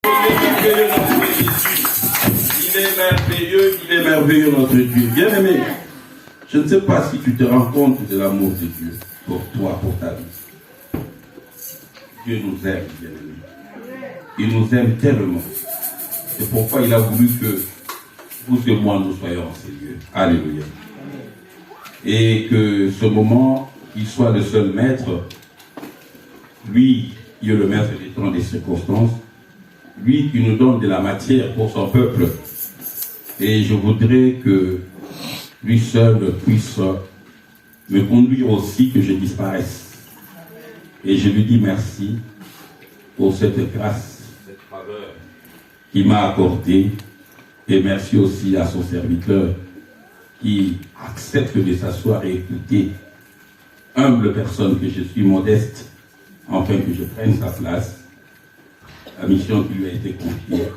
Il est merveilleux notre Dieu. Bien-aimé, je ne sais pas si tu te rends compte de l'amour de Dieu pour toi, pour ta vie. Dieu nous aime, bien-aimé. Il nous aime tellement. C'est pourquoi il a voulu que vous et moi nous soyons en ces lieux. Alléluia. Et que ce moment, il soit le seul maître. Lui, il est le maître des temps, des circonstances. Lui qui nous donne de la matière pour son peuple. Et je voudrais que lui seul puisse me conduire aussi, que je disparaisse. Et je lui dis merci pour cette grâce, cette faveur qu'il m'a accordée. Et merci aussi à son serviteur qui accepte de s'asseoir et écouter. Humble personne que je suis, modeste, afin que je prenne sa place. La mission qui lui a été confiée,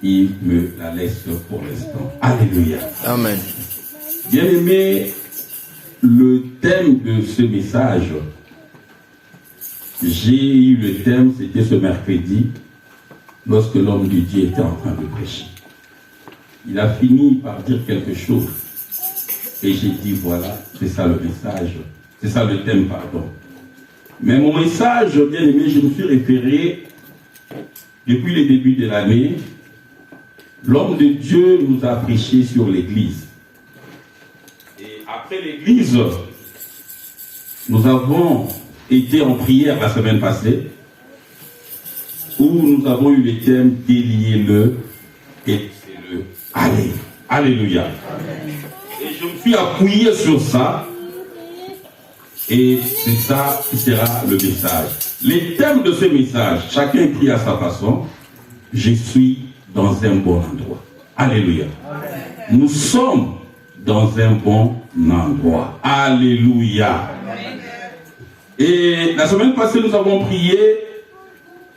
il me la laisse pour l'instant. Alléluia. Amen. Bien-aimé, le thème de ce message, j'ai eu le thème, c'était ce mercredi, lorsque l'homme de Dieu était en train de prêcher. Il a fini par dire quelque chose. Et j'ai dit, voilà, c'est ça le message. C'est ça le thème, pardon. Mais mon message, bien aimé, je me suis référé, depuis le début de l'année, l'homme de Dieu nous a prêché sur l'église. Et après l'église, nous avons été en prière la semaine passée, où nous avons eu le thème « Déliez-le et laissez-le aller ». Alléluia. Amen. Et je me suis appuyé sur ça, et c'est ça qui sera le message. Les thèmes de ce message, chacun écrit à sa façon. Je suis dans un bon endroit. Alléluia. Amen. Nous sommes dans un bon endroit. Alléluia. Amen. Et la semaine passée, nous avons prié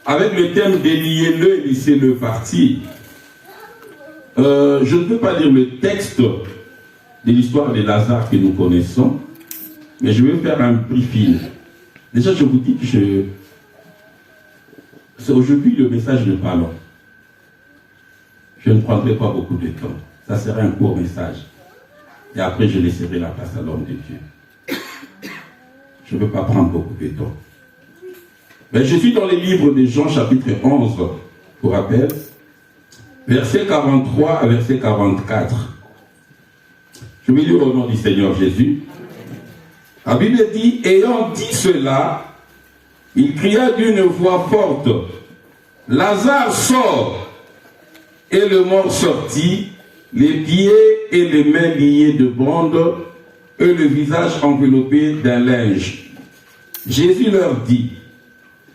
avec le thème « Déliez-le et laissez-le partir ». Je ne peux pas lire le texte de l'histoire de Lazare que nous connaissons, mais je vais faire un briefing. Déjà, je vous dis que c'est aujourd'hui le message de parlons. Je ne prendrai pas beaucoup de temps. Ça sera un court message. Et après, je laisserai la place à l'homme de Dieu. Je ne veux pas prendre beaucoup de temps. Mais je suis dans les livres de Jean, chapitre 11, pour rappel, verset 43 à verset 44. Je vais lire au nom du Seigneur Jésus. La Bible dit, ayant dit cela, il cria d'une voix forte, Lazare sort. Et le mort sortit, les pieds et les mains liés de bandes, et le visage enveloppé d'un linge. Jésus leur dit,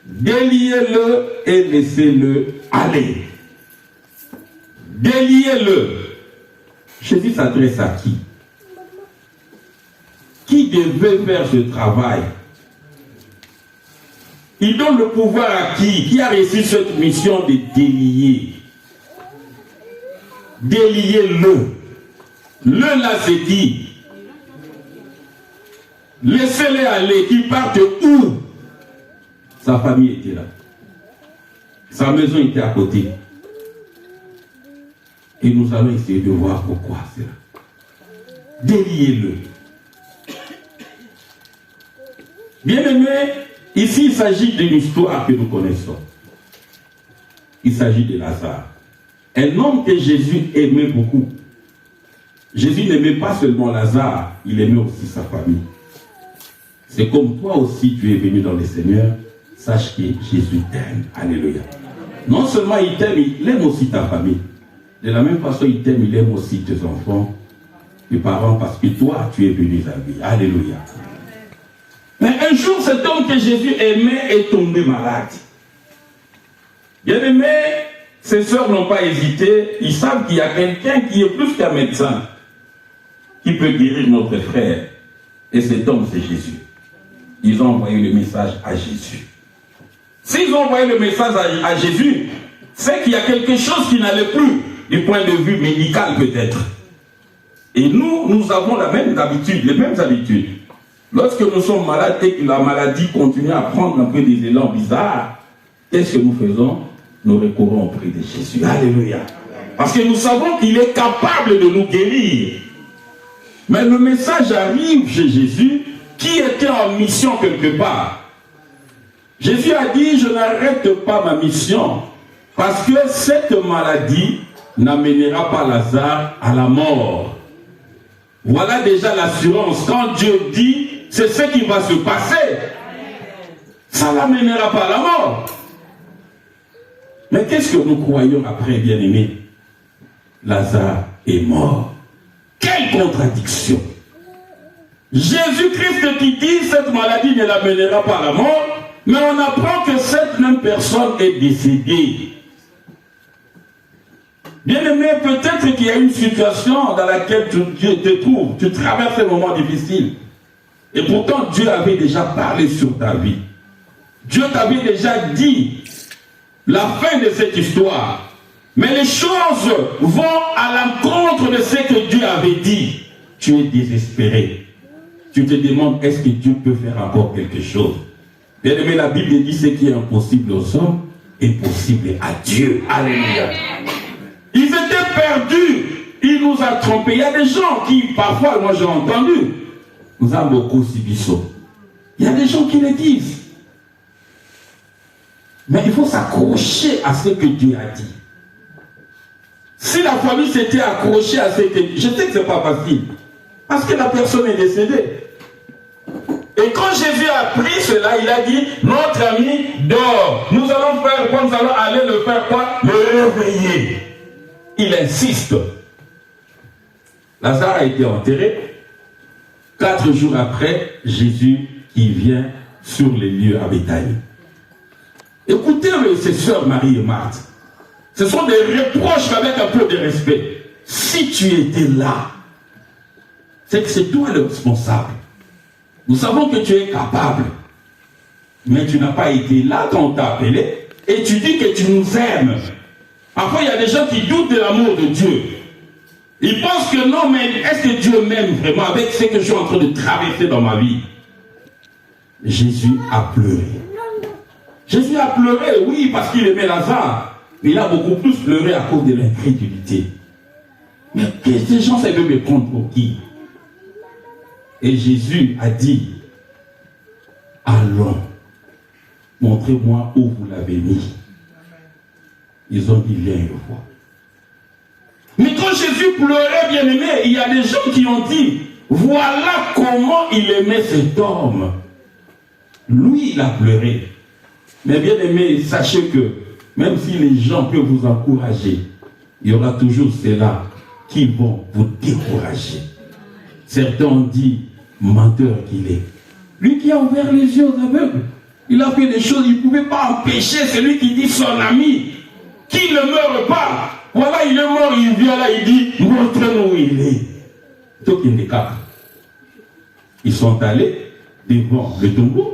déliez-le et laissez-le aller. Déliez-le. Jésus s'adresse à qui? Qui devait faire ce travail? Il donne le pouvoir à qui a reçu cette mission de délier? Déliez-le. Le là, c'est qui? Laissez-les aller. Qu'ils partent où? Sa famille était là. Sa maison était à côté. Et nous allons essayer de voir pourquoi c'est là. Déliez-le. Bien-aimé, ici il s'agit d'une histoire que nous connaissons. Il s'agit de Lazare. Un homme que Jésus aimait beaucoup. Jésus n'aimait pas seulement Lazare, il aimait aussi sa famille. C'est comme toi aussi tu es venu dans le Seigneur, sache que Jésus t'aime. Alléluia. Non seulement il t'aime, il aime aussi ta famille. De la même façon, il t'aime, il aime aussi tes enfants, tes parents, parce que toi, tu es venu à lui. Alléluia. Mais un jour, cet homme que Jésus aimait est tombé malade. Bien-aimé, ses sœurs n'ont pas hésité. Ils savent qu'il y a quelqu'un qui est plus qu'un médecin, qui peut guérir notre frère. Et cet homme, c'est Jésus. Ils ont envoyé le message à Jésus. S'ils ont envoyé le message à Jésus, c'est qu'il y a quelque chose qui n'allait plus, du point de vue médical peut-être. Et nous avons les mêmes habitudes. Lorsque nous sommes malades et que la maladie continue à prendre un peu des élans bizarres, qu'est-ce que nous faisons? nous recourons auprès de Jésus. Alléluia. Parce que nous savons qu'il est capable de nous guérir. Mais le message arrive chez Jésus qui était en mission quelque part. Jésus a dit, je n'arrête pas ma mission parce que cette maladie n'amènera pas Lazare à la mort. Voilà déjà l'assurance. Quand Dieu dit, c'est ce qui va se passer. Ça ne l'amènera pas à la mort. Mais qu'est-ce que nous croyons après, bien-aimés? Lazare est mort. Quelle contradiction! Jésus-Christ qui dit cette maladie ne l'amènera pas à la mort, mais on apprend que cette même personne est décédée. Bien-aimé, peut-être qu'il y a une situation dans laquelle tu te trouves, tu traverses un moment difficile. Et pourtant, Dieu avait déjà parlé sur ta vie. Dieu t'avait déjà dit la fin de cette histoire. Mais les choses vont à l'encontre de ce que Dieu avait dit. Tu es désespéré. Tu te demandes, est-ce que Dieu peut faire encore quelque chose? Bien-aimé, la Bible dit ce qui est impossible aux hommes est possible à Dieu. Alléluia. Ils étaient perdus. Il nous a trompés. Il y a des gens qui, parfois, moi j'ai entendu, nous avons beaucoup sibisso. Il y a des gens qui le disent. Mais il faut s'accrocher à ce que Dieu a dit. Si la famille s'était accrochée à ce que... Je sais que ce n'est pas facile. Parce que la personne est décédée. Et quand Jésus a appris cela, il a dit, notre ami dort. Nous allons faire quoi? Nous allons aller le faire quoi? Le réveiller. Il insiste. Lazare a été enterré. 4 jours après, Jésus qui vient sur les lieux à Béthanie. Écoutez ses sœurs Marie et Marthe. Ce sont des reproches avec un peu de respect. Si tu étais là, c'est que c'est toi le responsable. Nous savons que tu es capable. Mais tu n'as pas été là quand on t'a appelé. Et tu dis que tu nous aimes. Parfois, il y a des gens qui doutent de l'amour de Dieu. Ils pensent que non, mais est-ce que Dieu m'aime vraiment avec ce que je suis en train de traverser dans ma vie? Jésus a pleuré. Jésus a pleuré, oui, parce qu'il aimait Lazare. Mais il a beaucoup plus pleuré à cause de l'incrédulité. Mais ces gens, ça veut me prendre pour qui? Et Jésus a dit, allons, montrez-moi où vous l'avez mis. Ils ont dit, viens le voir. Mais quand Jésus pleurait, bien aimé, il y a des gens qui ont dit, voilà comment il aimait cet homme. Lui, il a pleuré. Mais bien aimé, sachez que même si les gens peuvent vous encourager, il y aura toujours ceux-là qui vont vous décourager. Certains ont dit, menteur qu'il est. Lui qui a ouvert les yeux aux aveugles, il a fait des choses, il ne pouvait pas empêcher celui qui dit son ami, qui ne meurt pas. Voilà, il est mort, il vient là, il dit, montre-nous où il est. Tout qui n'est pas. Ils sont allés devant le tombeau.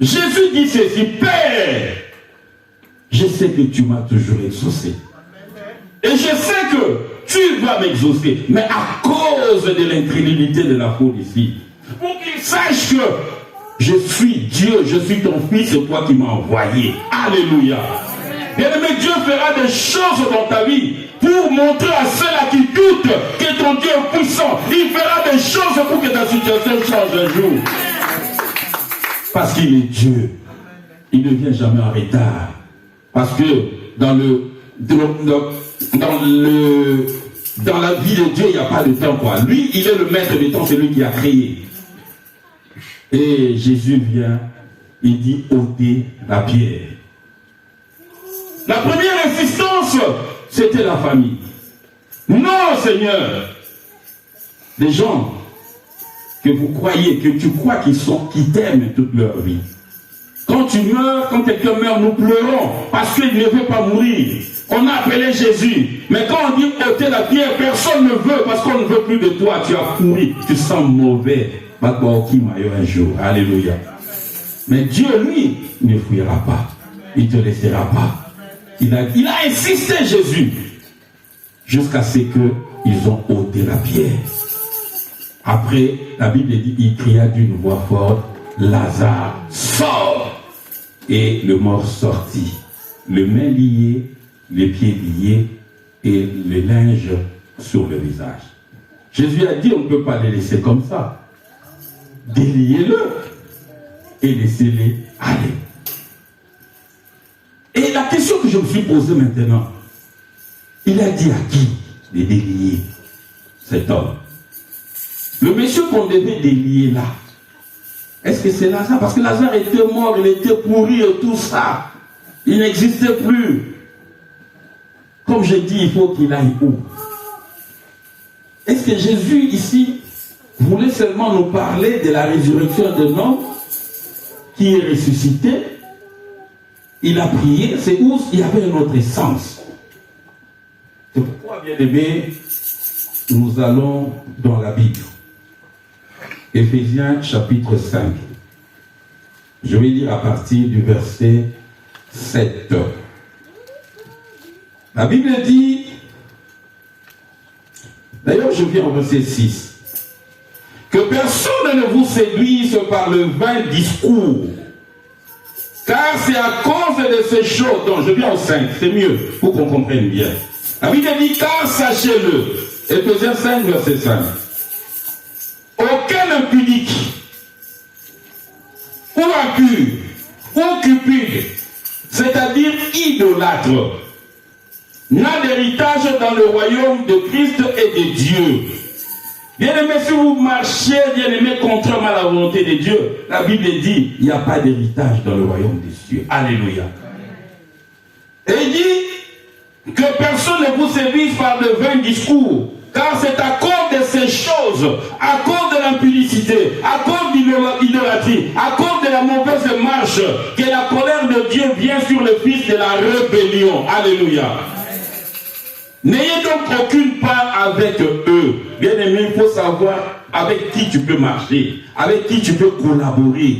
Jésus dit ceci, Père, je sais que tu m'as toujours exaucé. Et je sais que tu vas m'exaucer, mais à cause de l'incrédulité de la foule ici, pour qu'ils sachent que je suis Dieu, je suis ton fils, c'est toi qui m'as envoyé. Alléluia. Bien-aimé, Dieu fera des choses dans ta vie pour montrer à ceux-là qui doutent que ton Dieu est puissant. Il fera des choses pour que ta situation change un jour. Parce qu'il est Dieu. Il ne vient jamais en retard. Parce que dans la vie de Dieu, il n'y a pas de temps, quoi. Lui, il est le maître du temps, c'est lui qui a créé. Et Jésus vient, il dit, ôtez la pierre. La première insistance, c'était la famille. Non, Seigneur. Les gens que vous croyez, que tu crois qui t'aiment toute leur vie. Quand tu meurs, quand quelqu'un meurt, nous pleurons parce qu'il ne veut pas mourir. On a appelé Jésus. Mais quand on dit ôter la pierre, personne ne veut parce qu'on ne veut plus de toi. Tu as couru, tu sens mauvais. Un jour. Alléluia. Mais Dieu, lui, ne fuira pas. Il ne te laissera pas. Il a insisté, Jésus, jusqu'à ce qu'ils ont ôté la pierre. Après, la Bible dit, il cria d'une voix forte, Lazare, sort! Et le mort sortit. les mains liées, les pieds liés et le linge sur le visage. Jésus a dit, on ne peut pas les laisser comme ça. Déliez-le et laissez-les aller. Et la question que je me suis posée maintenant, il a dit à qui de délier cet homme? Le monsieur qu'on devait délier là, est-ce que c'est Lazare? Parce que Lazare était mort, il était pourri et tout ça. Il n'existait plus. Comme je dis, il faut qu'il aille où? Est-ce que Jésus ici voulait seulement nous parler de la résurrection d'un homme qui est ressuscité? Il a prié, c'est où il y avait un autre sens. C'est pourquoi, bien aimé, nous allons dans la Bible. Éphésiens chapitre 5. Je vais lire à partir du verset 7. La Bible dit, d'ailleurs je viens au verset 6, que personne ne vous séduise par le vain discours, car c'est à cause de ces choses, donc je viens au 5, c'est mieux pour qu'on comprenne bien. La Bible dit, car sachez-le, Éphésiens 5, verset 5, aucun impudique, ou impur, ou cupide, c'est-à-dire idolâtre, n'a d'héritage dans le royaume de Christ et de Dieu. Bien-aimé, si vous marchez, bien-aimé, contrairement à la volonté de Dieu, la Bible dit, il n'y a pas d'héritage dans le royaume des cieux. Alléluia. Et il dit que personne ne vous séduise par de vains discours, car c'est à cause de ces choses, à cause de l'impudicité, à cause de l'idolâtrie, à cause de la mauvaise marche, que la colère de Dieu vient sur le fils de la rébellion. Alléluia. N'ayez donc aucune part avec eux. Bien aimé, il faut savoir avec qui tu peux marcher, avec qui tu peux collaborer.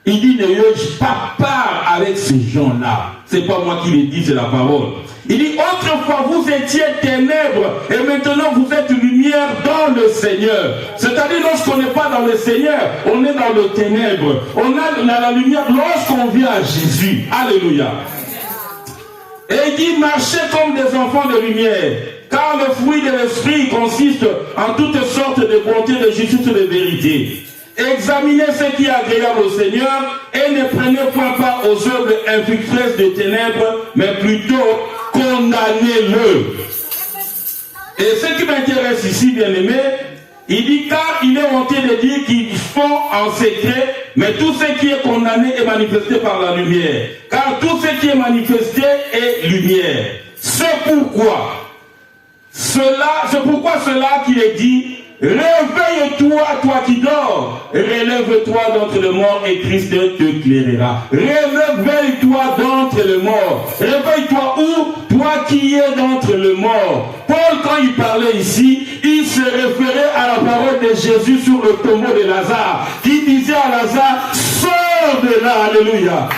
Il dit, n'ayez pas part avec ces gens-là. C'est pas moi qui le dis, c'est la parole. Il dit, autrefois vous étiez ténèbres et maintenant vous êtes lumière dans le Seigneur. C'est-à-dire, lorsqu'on n'est pas dans le Seigneur, on est dans le ténèbre. On a la lumière lorsqu'on vient à Jésus. Alléluia. Et il dit, marchez comme des enfants de lumière, car le fruit de l'esprit consiste en toutes sortes de bonté, de justice et de vérité. Examinez ce qui est agréable au Seigneur et ne prenez point part aux œuvres infructueuses des ténèbres, mais plutôt condamnez-le. Et ce qui m'intéresse ici, bien aimé, il dit, car il est honteux de dire qu'ils font en secret, mais tout ce qui est condamné est manifesté par la lumière. Car tout ce qui est manifesté est lumière. C'est pourquoi cela qu'il est dit, réveille-toi, toi qui dors, relève-toi d'entre les morts et Christ t'éclairera. Réveille-toi d'entre les morts. Réveille-toi où? Toi qui es d'entre les morts. Paul, quand il parlait ici, il se référait à la parole de Jésus sur le tombeau de Lazare, qui disait à Lazare, sors de là, alléluia.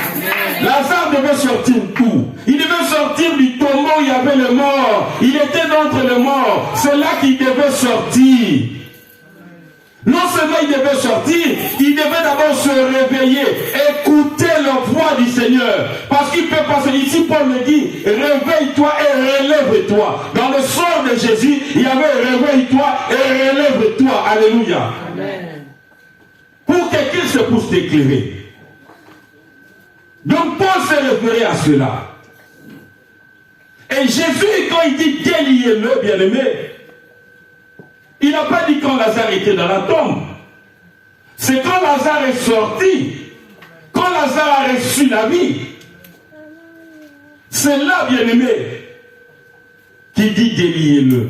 Lazare devait sortir d'où? Il devait sortir du tombeau où il y avait le mort. Il était d'entre les morts. C'est là qu'il devait sortir. Non seulement il devait sortir, il devait d'abord se réveiller, écouter la voix du Seigneur. Parce qu'il peut passer ici, Paul le dit, réveille-toi et relève-toi. Dans le sort de Jésus, il y avait réveille-toi et relève-toi. Alléluia. Amen. Pour que qu'il se puisse t'éclairer. Donc Paul s'est référé à cela. Et Jésus, quand il dit déliez-le, bien-aimé, il n'a pas dit quand Lazare était dans la tombe. C'est quand Lazare est sorti, quand Lazare a reçu la vie. C'est là, bien-aimé, qu'il dit déliez-le.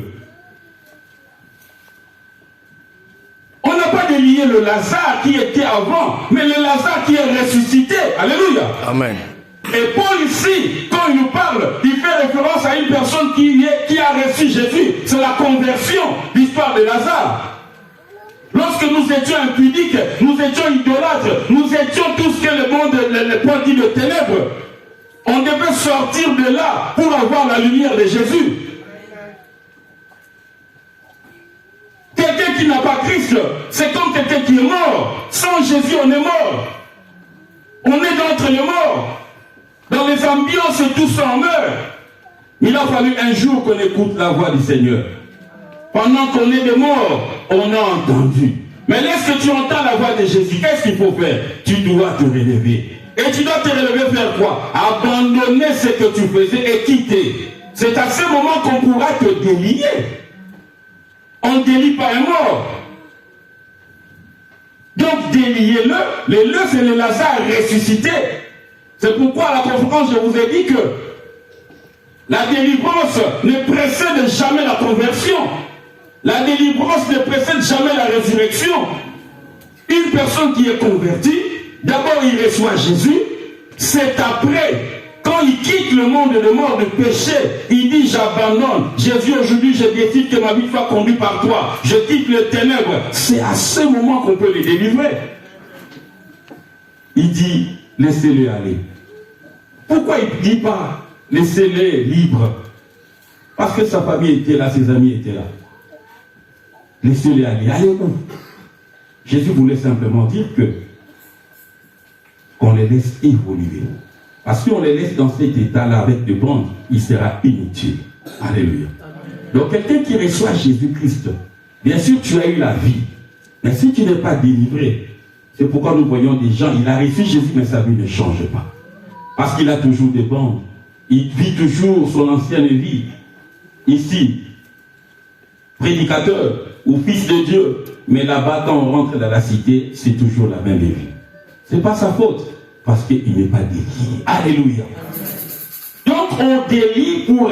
On n'a pas délié le Lazare qui était avant, mais le Lazare qui est ressuscité. Alléluia. Amen. Et Paul ici, quand il nous parle, il fait référence à une personne qui a reçu Jésus. C'est la conversion, l'histoire de Lazare. Lorsque nous étions impudiques, nous étions idolâtres, nous étions tout ce que le monde, le point dit de ténèbres. On devait sortir de là pour avoir la lumière de Jésus. Quelqu'un qui n'a pas Christ, c'est comme quelqu'un qui est mort. Sans Jésus, on est mort. On est d'entre les morts. Dans les ambiances, tout ça en meurt. Il a fallu un jour qu'on écoute la voix du Seigneur. Pendant qu'on est des morts, on a entendu. Mais lorsque tu entends la voix de Jésus, qu'est-ce qu'il faut faire? Tu dois te relever. Et tu dois te relever faire quoi? Abandonner ce que tu faisais et quitter. C'est à ce moment qu'on pourra te délier. On ne délie pas un mort. Donc déliez-le. Le c'est le Lazare ressuscité. C'est pourquoi à la conférence je vous ai dit que la délivrance ne précède jamais la conversion. La délivrance ne précède jamais la résurrection. Une personne qui est convertie, d'abord il reçoit Jésus, c'est après, quand il quitte le monde de mort, de péché, il dit j'abandonne. Jésus, aujourd'hui je décide que ma vie soit conduite par toi. Je quitte les ténèbres. C'est à ce moment qu'on peut les délivrer. Il dit laissez-le aller. Pourquoi il ne dit pas laissez-les libres? Parce que sa famille était là, ses amis étaient là. Laissez-les aller. Allez où? Jésus voulait simplement dire qu'on les laisse évoluer. Parce qu'on les laisse dans cet état-là avec des bandes, il sera inutile. Alléluia. Donc quelqu'un qui reçoit Jésus-Christ, bien sûr tu as eu la vie. Mais si tu n'es pas délivré, c'est pourquoi nous voyons des gens, il a reçu Jésus, mais sa vie ne change pas. Parce qu'il a toujours des bandes. Il vit toujours son ancienne vie. Ici, prédicateur ou fils de Dieu. Mais là-bas, quand on rentre dans la cité, c'est toujours la même vie. Ce n'est pas sa faute. Parce qu'il n'est pas délié. Alléluia. Donc on délie pour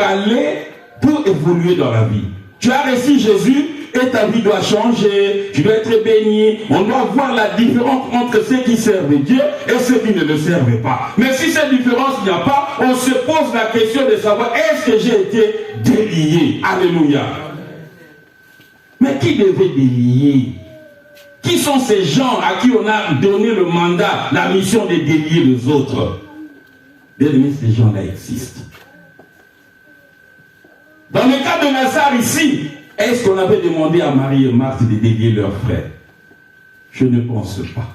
évoluer dans la vie. Tu as reçu Jésus et ta vie doit changer. Tu dois être béni. On doit voir la différence entre ceux qui servent Dieu et ceux qui ne le servent pas. Mais si cette différence il n'y a pas, on se pose la question de savoir est-ce que j'ai été délié? Alléluia. Mais qui devait délier? Qui sont ces gens à qui on a donné le mandat, la mission de délier les autres? Bien aimé, ces gens-là existent. Dans le cas de Lazare ici, est-ce qu'on avait demandé à Marie et Marthe de délier leurs frères? Je ne pense pas.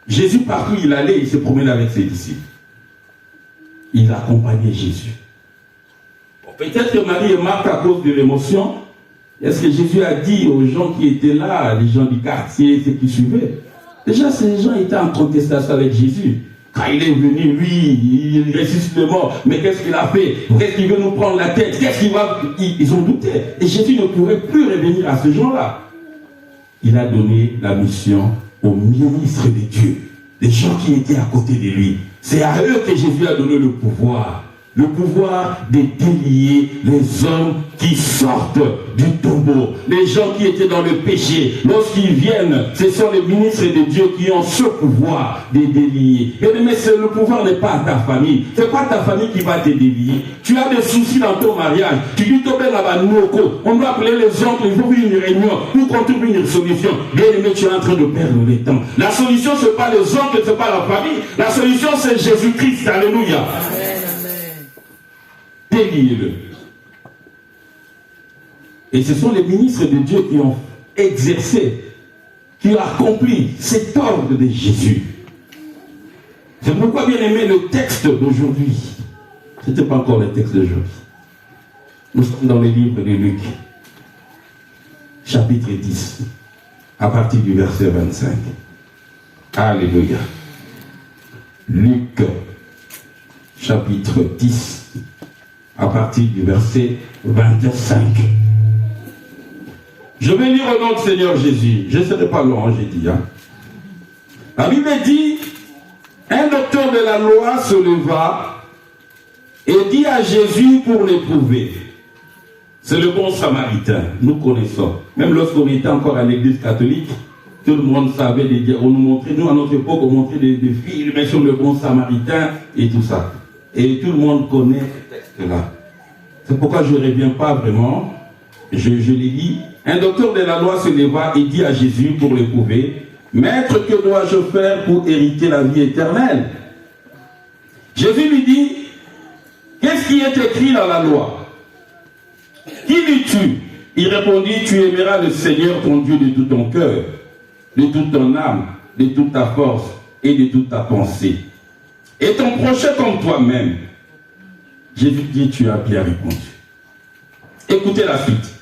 Jésus, partout il allait, il se promenait avec ses disciples. Il accompagnait Jésus. Bon, peut-être que Marie et Marthe, à cause de l'émotion, est-ce que Jésus a dit aux gens qui étaient là, les gens du quartier, ceux qui suivaient? Déjà, ces gens étaient en contestation avec Jésus. Quand il est venu, lui, il ressuscite le mort. Mais qu'est-ce qu'il a fait? Qu'est-ce qu'il veut nous prendre la tête? Qu'est-ce qu'il va... Ils ont douté. Et Jésus ne pourrait plus revenir à ces gens-là. Il a donné la mission aux ministres de Dieu, les gens qui étaient à côté de lui. C'est à eux que Jésus a donné le pouvoir. Le pouvoir de délier les hommes qui sortent du tombeau. Les gens qui étaient dans le péché. Lorsqu'ils viennent, ce sont les ministres de Dieu qui ont ce pouvoir de délier. Mais le pouvoir n'est pas à ta famille. Ce n'est pas ta famille qui va te délier. Tu as des soucis dans ton mariage. Tu dis, on doit appeler les oncles, il faut une réunion pour qu'on trouve une solution. Bien aimé, tu es en train de perdre le temps. La solution, ce n'est pas les oncles, ce n'est pas la famille. La solution, c'est Jésus-Christ. Alléluia. Déliez-le. Et ce sont les ministres de Dieu qui ont exercé, qui ont accompli cet ordre de Jésus. C'est pourquoi, bien aimé, le texte d'aujourd'hui, ce n'était pas encore le texte d'aujourd'hui. Nous sommes dans le livre de Luc, chapitre 10, à partir du verset 25. Alléluia. Luc, chapitre 10, à partir du verset 25. Je vais lire au nom du Seigneur Jésus. Je ne serai pas long, j'ai dit. La Bible dit, un docteur de la loi se leva et dit à Jésus pour l'éprouver. C'est le bon samaritain, nous connaissons. Même lorsqu'on était encore à l'église catholique, tout le monde savait, on nous montrait, nous à notre époque, on montrait des films sur le bon samaritain et tout ça. Et tout le monde connaît ce texte-là. C'est pourquoi je ne reviens pas vraiment. Je l'ai dit. Un docteur de la loi se leva et dit à Jésus pour l'éprouver, « Maître, que dois-je faire pour hériter la vie éternelle ?» Jésus lui dit, « Qu'est-ce qui est écrit dans la loi? Qui lis-tu » Il répondit, « Tu aimeras le Seigneur ton Dieu de tout ton cœur, de toute ton âme, de toute ta force et de toute ta pensée. et ton prochain comme toi-même. Jésus dit, tu as bien répondu. Écoutez la suite.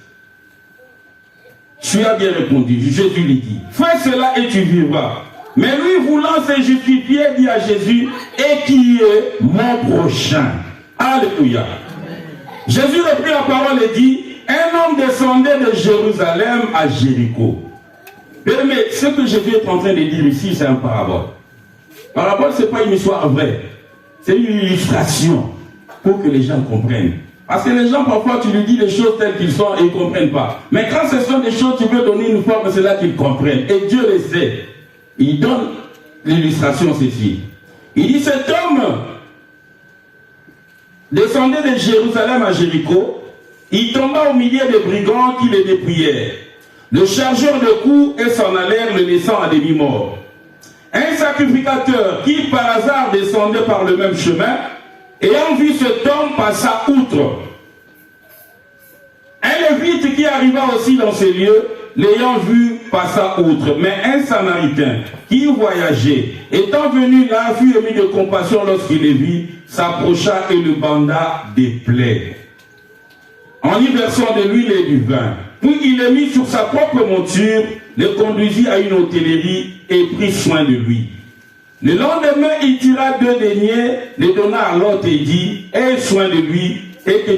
Tu as bien répondu. Jésus lui dit, fais cela et tu vivras. Mais lui, voulant se justifier, dit à Jésus, et qui est mon prochain? Alléluia. Jésus reprit la parole et dit, un homme descendait de Jérusalem à Jéricho. Mais ce que Jésus est en train de dire ici, c'est un parabole. Parabole, ce n'est pas une histoire vraie. C'est une illustration pour que les gens comprennent. Parce que les gens, parfois, tu lui dis les choses telles qu'elles sont et ils ne comprennent pas. Mais quand ce sont des choses, tu veux donner une forme, c'est là qu'ils comprennent. Et Dieu le sait. Il donne l'illustration ceci. Il dit, cet homme descendait de Jérusalem à Jéricho. Il tomba au milieu des brigands qui le dépouillèrent. Le chargeur de coups et s'en allèrent, le laissant à demi-mort. Un sacrificateur qui par hasard descendait par le même chemin, ayant vu cet homme, passa outre. Un lévite qui arriva aussi dans ces lieux, l'ayant vu, passa outre. Mais un samaritain qui voyageait, étant venu là, fut ému de compassion lorsqu'il le vit, s'approcha et le banda des plaies, en y versant de l'huile et du vin. Puis il le mit sur sa propre monture, le conduisit à une hôtellerie et prit soin de lui. Le lendemain, il tira 2 deniers, les donna à l'autre et dit, aie soin de lui, et ce que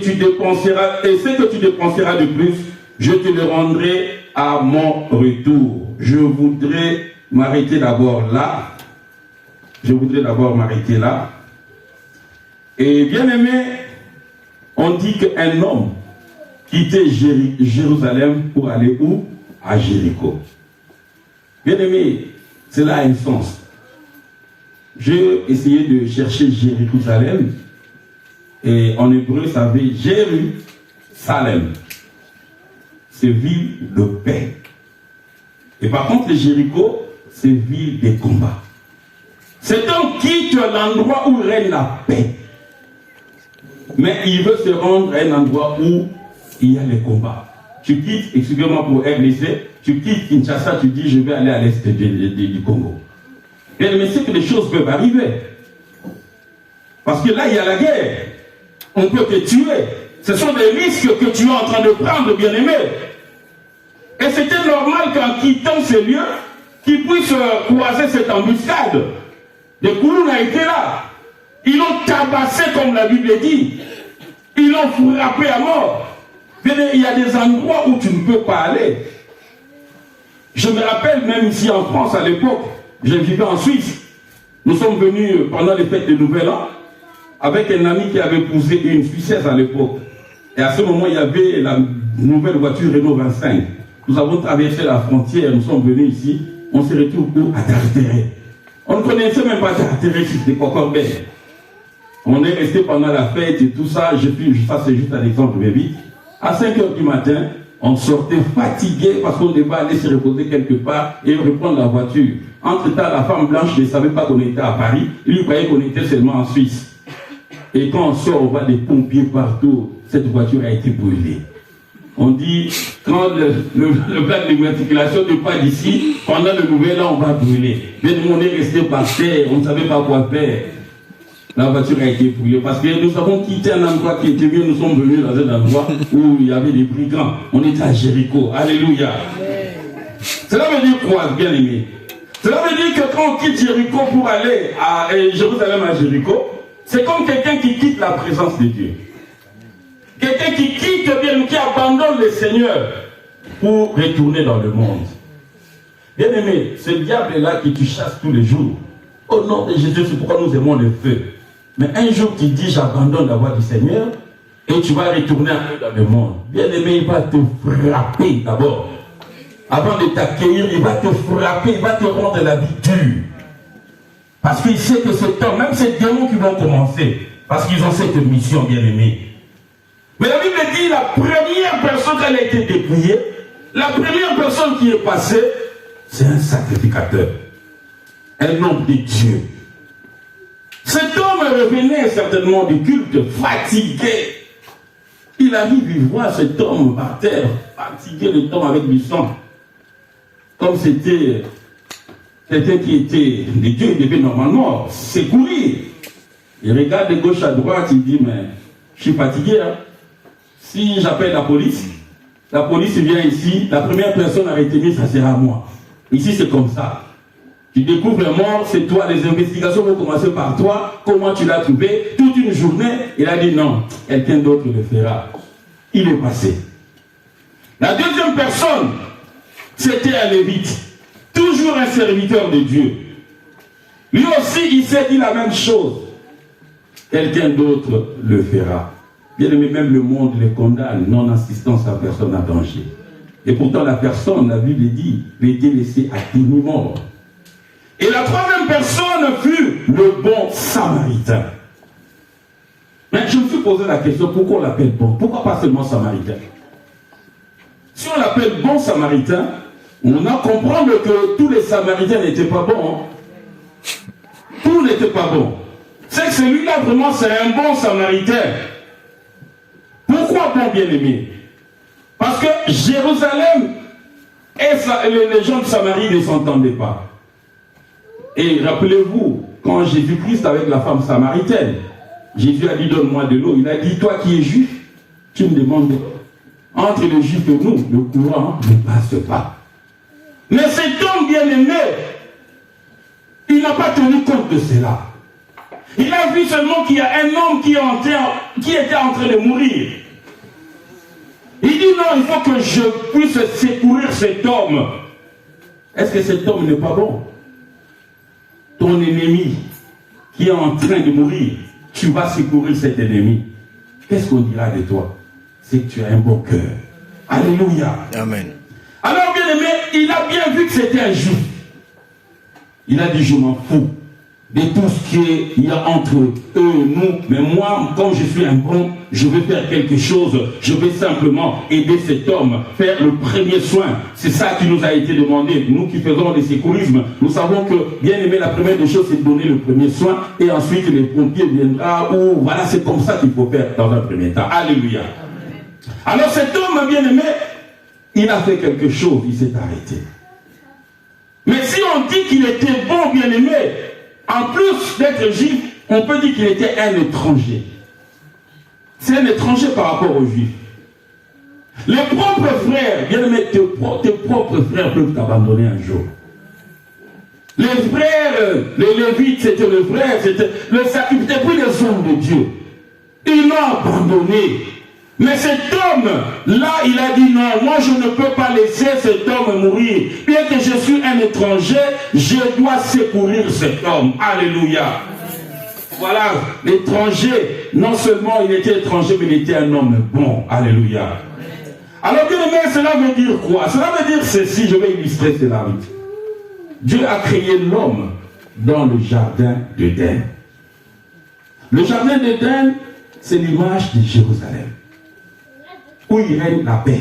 tu dépenseras de plus, je te le rendrai à mon retour. Je voudrais m'arrêter d'abord là. Et bien aimé, on dit qu'un homme quittait Jérusalem pour aller où? À Jéricho. Bien aimé, cela a un sens. J'ai essayé de chercher Jérusalem, et en hébreu ça veut Jérusalem. C'est ville de paix. Et par contre, le Jéricho, c'est ville des combats. Cet homme quitte l'endroit où règne la paix. Mais il veut se rendre à un endroit où il y a les combats. Tu quittes, excusez-moi pour RDC, tu quittes Kinshasa, tu dis je vais aller à l'est du Congo. Mais c'est que les choses peuvent arriver. Parce que là, il y a la guerre. On peut te tuer. Ce sont des risques que tu es en train de prendre, bien-aimé. Et c'était normal qu'en quittant ces lieux, qu'ils puissent croiser cette embuscade. Les Kouloun a été là. Ils l'ont tabassé, comme la Bible dit. Ils l'ont frappé à mort. Il y a des endroits où tu ne peux pas aller. Je me rappelle même ici en France, à l'époque, je vivais en Suisse. Nous sommes venus pendant les fêtes de Nouvel An avec un ami qui avait épousé une Suissesse à l'époque. Et à ce moment, il y avait la nouvelle voiture Renault 25. Nous avons traversé la frontière, nous sommes venus ici. On s'est retrouvé à Tartéré. On ne connaissait même pas Tartéré, c'était Cocorbet. On est resté pendant la fête et tout ça. Ça, c'est juste un exemple, mais vite. À 5 h du matin, on sortait fatigué parce qu'on devait aller se reposer quelque part et reprendre la voiture. Entre-temps, la femme blanche ne savait pas qu'on était à Paris. Il croyait qu'on était seulement en Suisse. Et quand on sort, on voit des pompiers partout. Cette voiture a été brûlée. On dit, quand le plan d'immatriculation n'est pas d'ici, pendant le nouvel an, on va brûler. Mais nous, on est resté par terre, on ne savait pas quoi faire. La voiture a été brûlée parce que nous avons quitté un endroit qui était mieux. Nous sommes venus dans un endroit où il y avait des brigands. On était à Jéricho. Alléluia. Cela veut dire quoi, bien aimé? Cela veut dire que quand on quitte Jéricho pour aller à Jérusalem à Jéricho, c'est comme quelqu'un qui quitte la présence de Dieu. Quelqu'un qui quitte, bien, qui abandonne le Seigneur pour retourner dans le monde. Bien aimé, ce diable-là qui tu chasses tous les jours. Au nom de Jésus, c'est pourquoi nous aimons le feu. Mais un jour, tu dis, j'abandonne la voie du Seigneur et tu vas retourner un peu dans le monde. Bien aimé, il va te frapper d'abord. Avant de t'accueillir, il va te frapper, il va te rendre la vie dure. Parce qu'il sait que ce temps, même ces démons qui vont commencer, parce qu'ils ont cette mission, bien aimé. Mais la Bible dit, la première personne qui a été dépouillée, la première personne qui est passée, c'est un sacrificateur. Un homme de Dieu. Cet homme revenait certainement du culte, fatigué. Il arrive, il voit cet homme par terre, fatigué, le temps avec du sang. Comme c'était quelqu'un qui était de Dieu, il devait normalement secourir. Il regarde de gauche à droite, il dit, mais je suis fatigué. Hein. Si j'appelle la police vient ici, la première personne à retenir, ça sera moi. Ici, c'est comme ça. Tu découvres un mort, c'est toi, les investigations vont commencer par toi, comment tu l'as trouvé, toute une journée, il a dit non, quelqu'un d'autre le fera. Il est passé. La deuxième personne, c'était un lévite, toujours un serviteur de Dieu. Lui aussi, il s'est dit la même chose. Quelqu'un d'autre le fera. Bien aimé, même le monde les condamne, non-assistance à personne en danger. Et pourtant, la personne, la Bible dit, a été laissée à demi-mort. Et la troisième personne fut le bon samaritain. Mais je me suis posé la question, pourquoi on l'appelle bon? Pourquoi pas seulement samaritain? Si on l'appelle bon samaritain, on a comprendre que tous les samaritains n'étaient pas bons. Tout n'était pas bon. C'est que celui-là, vraiment, c'est un bon samaritain. Pourquoi bon, bien-aimé? Parce que Jérusalem et les gens de Samarie ne s'entendaient pas. Et rappelez-vous, quand Jésus-Christ avec la femme samaritaine, Jésus a dit donne-moi de l'eau. Il a dit toi qui es juif, tu me demandes entre les juifs et nous, le courant ne passe pas. Mais cet homme bien-aimé, il n'a pas tenu compte de cela. Il a vu seulement qu'il y a un homme qui était en train de mourir. Il dit non, il faut que je puisse secourir cet homme. Est-ce que cet homme n'est pas bon? Ton ennemi qui est en train de mourir, tu vas secourir cet ennemi. Qu'est-ce qu'on dira de toi? C'est que tu as un bon cœur. Alléluia. Amen. Alors bien aimé, il a bien vu que c'était un juif. Il a dit je m'en fous de tout ce qu'il y a entre eux et nous. Mais moi, comme je suis un bon, je vais faire quelque chose. Je vais simplement aider cet homme, faire le premier soin. C'est ça qui nous a été demandé. Nous qui faisons des secourismes, nous savons que, bien aimé, la première des choses, c'est de donner le premier soin. Et ensuite, les pompiers viendront. Ou voilà, c'est comme ça qu'il faut faire dans un premier temps. Alléluia. Alors cet homme, bien aimé, il a fait quelque chose. Il s'est arrêté. Mais si on dit qu'il était bon, bien aimé, en plus d'être juif, on peut dire qu'il était un étranger. C'est un étranger par rapport aux juifs. Les propres frères, bien aimé, tes propres frères peuvent t'abandonner un jour. Les frères, les Lévites, c'était le frère, c'était le sacrificateur, puis les hommes de Dieu. Ils l'ont abandonné. Mais cet homme, là, il a dit non, moi je ne peux pas laisser cet homme mourir. Bien que je suis un étranger, je dois secourir cet homme. Alléluia. Voilà, l'étranger, non seulement il était étranger, mais il était un homme bon. Alléluia. Alors bien aimé, cela veut dire quoi? Cela veut dire ceci, je vais illustrer cela. Dieu a créé l'homme dans le jardin d'Éden. Le jardin d'Éden, c'est l'image de Jérusalem, où il règne la paix.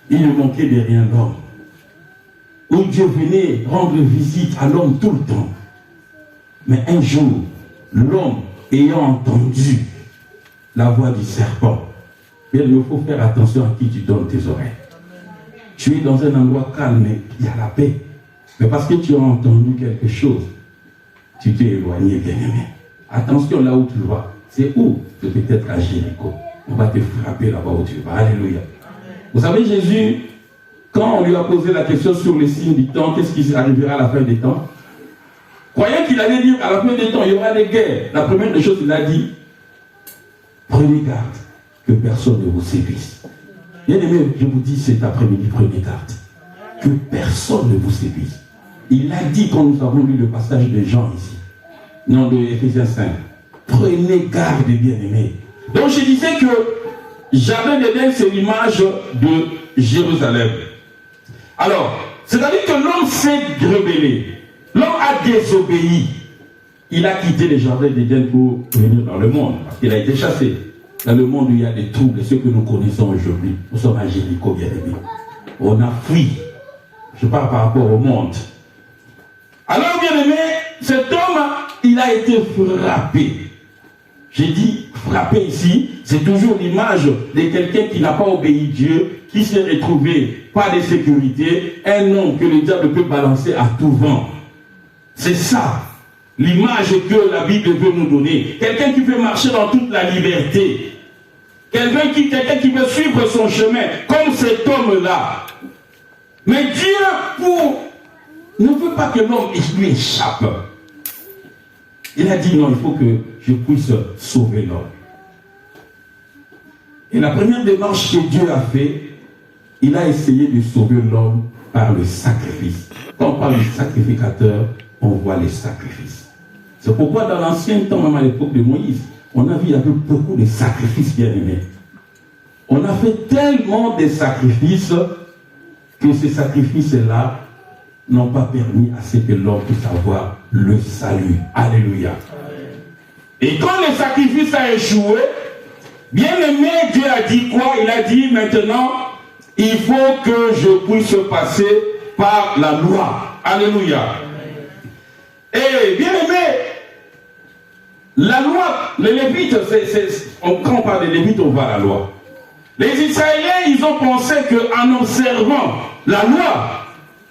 Il ne manquait de rien l'homme. Où Dieu venait rendre visite à l'homme tout le temps. Mais un jour, l'homme ayant entendu la voix du serpent, il faut faire attention à qui tu donnes tes oreilles. Tu es dans un endroit calme, il y a la paix. Mais parce que tu as entendu quelque chose, tu t'es éloigné, bien-aimé. Attention là où tu vas. C'est où? C'est peut-être à Jéricho. On va te frapper là-bas où tu vas. Alléluia. Vous savez, Jésus, quand on lui a posé la question sur les signes du temps, qu'est-ce qui arrivera à la fin des temps? Croyant qu'il allait dire à la fin des temps, il y aura des guerres. La première des choses, il a dit, prenez garde que personne ne vous séduise. Bien aimé, je vous dis cet après-midi, prenez garde que personne ne vous séduise. Il a dit quand nous avons lu le passage de Jean ici, non de Éphésiens 5, prenez garde, bien-aimés. Donc je disais que Jardin d'Éden, c'est l'image de Jérusalem. Alors, c'est-à-dire que l'homme s'est rebellé. L'homme a désobéi. Il a quitté le Jardin d'Éden pour venir dans le monde, parce qu'il a été chassé. Dans le monde où il y a des troubles, ce que nous connaissons aujourd'hui, nous sommes à Jéricho, bien-aimés. On a fui. Je parle par rapport au monde. Alors, bien-aimé, cet homme, il a été frappé. J'ai dit frappé ici, c'est toujours l'image de quelqu'un qui n'a pas obéi Dieu, qui s'est retrouvé pas de sécurité, un homme que le diable peut balancer à tout vent. C'est ça l'image que la Bible veut nous donner. Quelqu'un qui veut marcher dans toute la liberté. Quelqu'un qui veut suivre son chemin, comme cet homme-là. Mais Dieu ne veut pas que l'homme lui échappe. Il a dit non, il faut que je puisse sauver l'homme. Et la première démarche que Dieu a fait, il a essayé de sauver l'homme par le sacrifice. Quand on parle du sacrificateur, on voit les sacrifices. C'est pourquoi dans l'ancien temps, même à l'époque de Moïse, on a vu qu'il y avait beaucoup de sacrifices bien aimés. On a fait tellement de sacrifices que ces sacrifices-là n'ont pas permis à ce que l'homme puisse avoir le salut. Alléluia. Et quand le sacrifice a échoué, bien aimé, Dieu a dit quoi? Il a dit maintenant, il faut que je puisse passer par la loi. Alléluia. Et bien aimé, la loi, les Lévites, quand on parle des Lévites, on voit la loi. Les Israéliens, ils ont pensé qu'en observant la loi,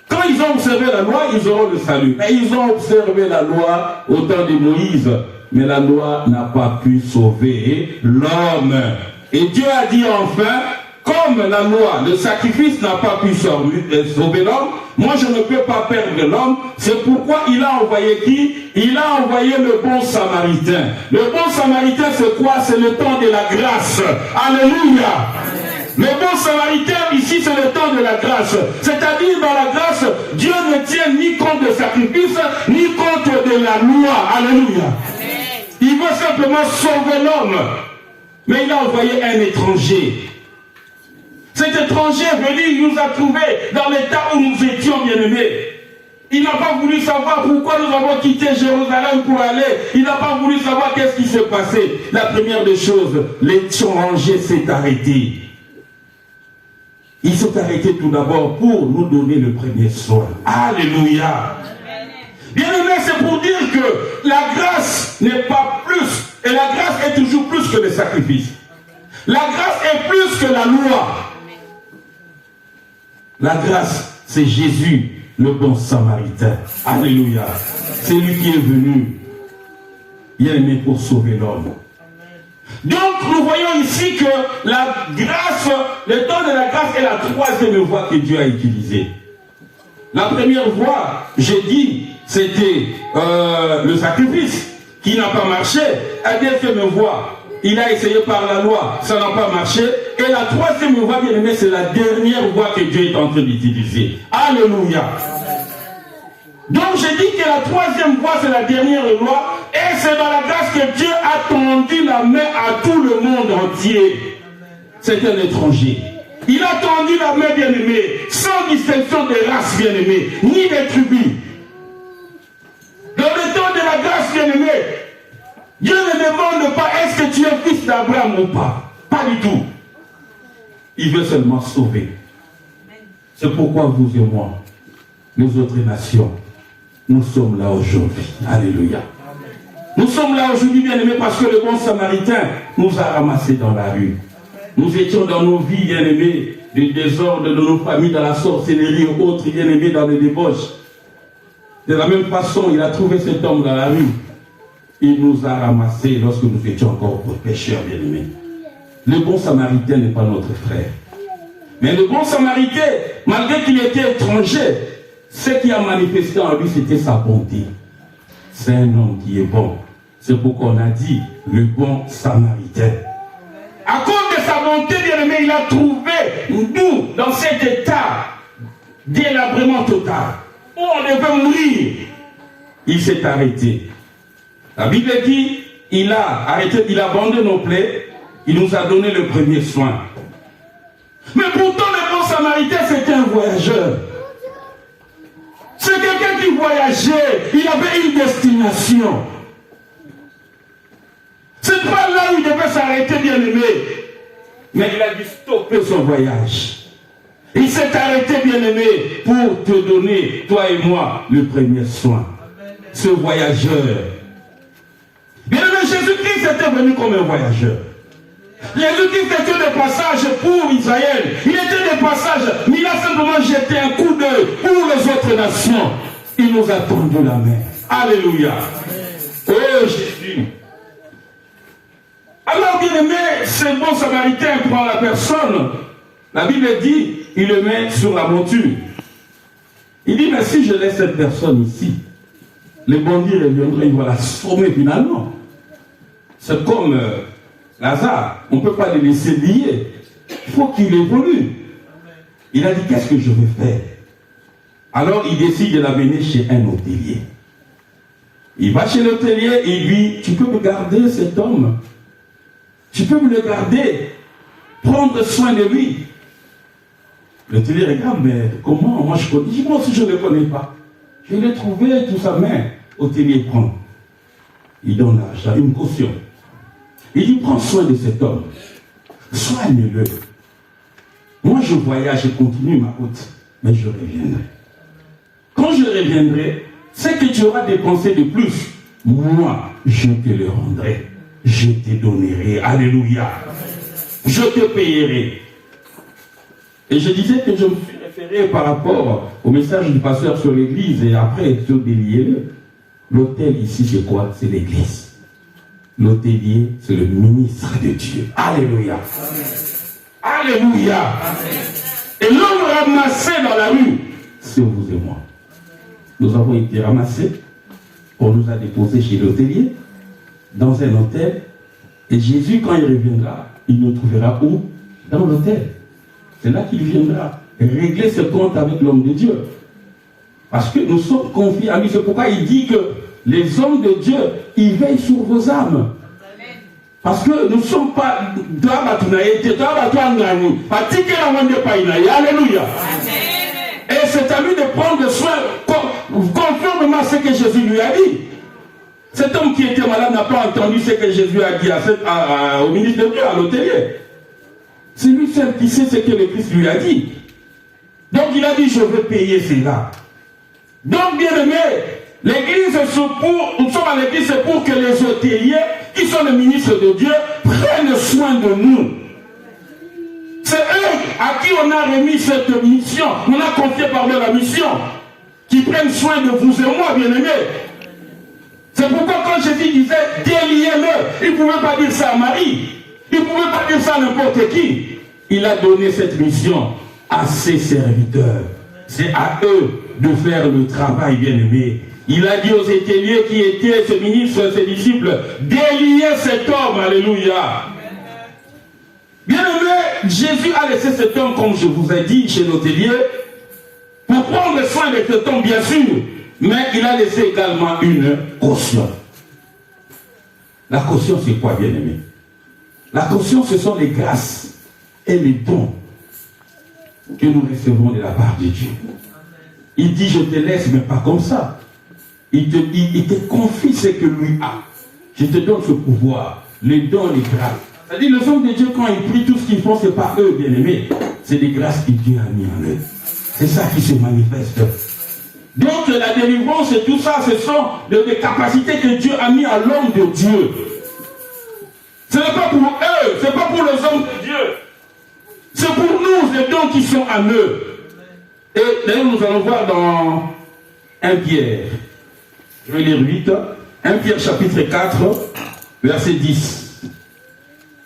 quand ils ont observé la loi, ils auront le salut. Mais ils ont observé la loi au temps de Moïse. Mais la loi n'a pas pu sauver l'homme. Et Dieu a dit enfin, comme la loi, le sacrifice n'a pas pu sauver l'homme, moi je ne peux pas perdre l'homme. C'est pourquoi il a envoyé qui? Il a envoyé le bon samaritain. Le bon samaritain c'est quoi? C'est le temps de la grâce. Alléluia. Le bon samaritain ici c'est le temps de la grâce. C'est-à-dire dans la grâce, Dieu ne tient ni compte de sacrifice, ni compte de la loi. Alléluia. Il veut simplement sauver l'homme. Mais il a envoyé un étranger. Cet étranger est venu, il nous a trouvés dans l'état où nous étions bien-aimés. Il n'a pas voulu savoir pourquoi nous avons quitté Jérusalem pour aller. Il n'a pas voulu savoir qu'est-ce qui s'est passé. La première des choses, l'étranger s'est arrêté. Il s'est arrêté tout d'abord pour nous donner le premier soin. Alléluia. Bien-aimé, c'est pour dire que la grâce n'est pas plus. Et la grâce est toujours plus que le sacrifice. La grâce est plus que la loi. La grâce, c'est Jésus, le bon samaritain. Alléluia. C'est lui qui est venu, bien aimé, pour sauver l'homme. Donc, nous voyons ici que la grâce, le temps de la grâce est la troisième voie que Dieu a utilisée. La première voie, j'ai dit, c'était le sacrifice qui n'a pas marché. La deuxième voie, il a essayé par la loi, ça n'a pas marché. Et la troisième voie, bien aimé, c'est la dernière voie que Dieu est en train d'utiliser. Alléluia. Donc j'ai dit que la troisième voie, c'est la dernière loi. Et c'est dans la grâce que Dieu a tendu la main à tout le monde entier. C'est un étranger. Il a tendu la main, bien aimé, sans distinction de race, bien aimé, ni de tribus. Dans le temps de la grâce, bien aimé, Dieu ne demande pas est-ce que tu es fils d'Abraham ou pas. Pas du tout. Il veut seulement sauver. C'est pourquoi vous et moi, les autres nations, nous sommes là aujourd'hui. Alléluia. Nous sommes là aujourd'hui, bien aimés, parce que le bon samaritain nous a ramassés dans la rue. Nous étions dans nos vies, bien aimés, du désordre de nos familles, dans la sorcellerie ou autres, bien aimés, dans les débauches. De la même façon, il a trouvé cet homme dans la rue. Il nous a ramassés lorsque nous étions encore pécheurs, bien aimés. Le bon samaritain n'est pas notre frère. Mais le bon samaritain, malgré qu'il était étranger, ce qui a manifesté en lui, c'était sa bonté. C'est un homme qui est bon. C'est pourquoi on a dit le bon samaritain. À cause de sa bonté, bien aimé, il a trouvé nous dans cet état délabrement total, où on devait mourir. Il s'est arrêté. La Bible dit, il a arrêté, il a bandé nos plaies, il nous a donné le premier soin. Mais pourtant, le bon samaritain, c'était un voyageur. C'est quelqu'un qui voyageait, il avait une destination. C'est pas là où il devait s'arrêter, bien aimé. Mais il a dû stopper son voyage. Il s'est arrêté, bien aimé, pour te donner, toi et moi, le premier soin. Ce voyageur. Bien aimé, Jésus-Christ était venu comme un voyageur. Jésus-Christ était de passage pour Israël. Il était de passage, mais il a simplement jeté un coup d'œil pour les autres nations. Il nous a tendu la main. Alléluia. Oh Jésus! Alors, bien aimé, ce bon samaritain prend la personne. La Bible dit, il le met sur la monture. Il dit, mais si je laisse cette personne ici, les bandits reviendraient, ils vont la sauver finalement. C'est comme Lazare, on ne peut pas le laisser lier. Il faut qu'il évolue. Il a dit, qu'est-ce que je vais faire? Alors il décide de l'amener chez un hôtelier. Il va chez l'hôtelier et il dit, tu peux me garder cet homme? Tu peux me le garder? Prendre soin de lui? L'hôtelier regarde, mais comment? Moi aussi je ne le connais pas. Je l'ai trouvé, tout ça, mais l'hôtelier prend. Il donne l'argent, une caution. Il dit, prends soin de cet homme. Soigne-le. Moi je voyage et continue ma route, mais je reviendrai. Quand je reviendrai, c'est que tu auras dépensé de plus. Moi, je te le rendrai. Je te donnerai. Alléluia. Je te payerai. Et je disais que je me suis référé par rapport au message du pasteur sur l'église et après sur délier-le. L'hôtel ici, c'est quoi? C'est l'église. L'hôtelier, c'est le ministre de Dieu. Alléluia. Alléluia. Et l'homme ramassé dans la rue, c'est vous et moi. Nous avons été ramassés. On nous a déposés chez l'hôtelier, dans un hôtel. Et Jésus, quand il reviendra, il nous trouvera où? Dans l'hôtel. C'est là qu'il viendra régler ce compte avec l'homme de Dieu. Parce que nous sommes confiés à lui. C'est pourquoi il dit que les hommes de Dieu, ils veillent sur vos âmes. Parce que nous ne sommes pas... Alléluia. Et c'est à lui de prendre soin conformément à ce que Jésus lui a dit. Cet homme qui était malade n'a pas entendu ce que Jésus a dit au ministre de Dieu, à l'hôtelier. C'est lui seul qui sait ce que le Christ lui a dit. Donc il a dit, je veux payer cela. Donc bien aimé, l'église, nous sommes à l'église, c'est pour que les hôteliers, qui sont les ministres de Dieu, prennent soin de nous. C'est eux à qui on a remis cette mission. On a confié par eux la mission. Qui prennent soin de vous et moi, bien aimés. C'est pourquoi quand Jésus disait, déliez-le, il ne pouvait pas dire ça à Marie. Il ne pouvait pas dire ça à n'importe qui. Il a donné cette mission à ses serviteurs. C'est à eux de faire le travail, bien aimé. Il a dit aux hôteliers qui étaient ses ministres, ses disciples, déliez cet homme, alléluia. Bien aimé, Jésus a laissé cet homme, comme je vous ai dit, chez l'hôtelier, pour prendre soin de cet homme, bien sûr, mais il a laissé également une caution. La caution, c'est quoi, bien aimé? La caution, ce sont les grâces et les dons que nous recevons de la part de Dieu. Il dit, je te laisse, mais pas comme ça. Il te confie ce que lui a. Je te donne ce pouvoir, les dons, les grâces. C'est-à-dire, les hommes de Dieu, quand ils prient, tout ce qu'ils font, ce n'est pas eux, bien aimés. C'est des grâces que Dieu a mis en eux. C'est ça qui se manifeste. Donc, la délivrance et tout ça, ce sont des capacités que Dieu a mis à l'homme de Dieu. Ce n'est pas pour eux, ce n'est pas pour les hommes de Dieu. C'est pour nous, les dons qui sont à eux. Et d'ailleurs, nous allons voir dans 1 Pierre. Je vais lire 8. 1 Pierre chapitre 4, verset 10.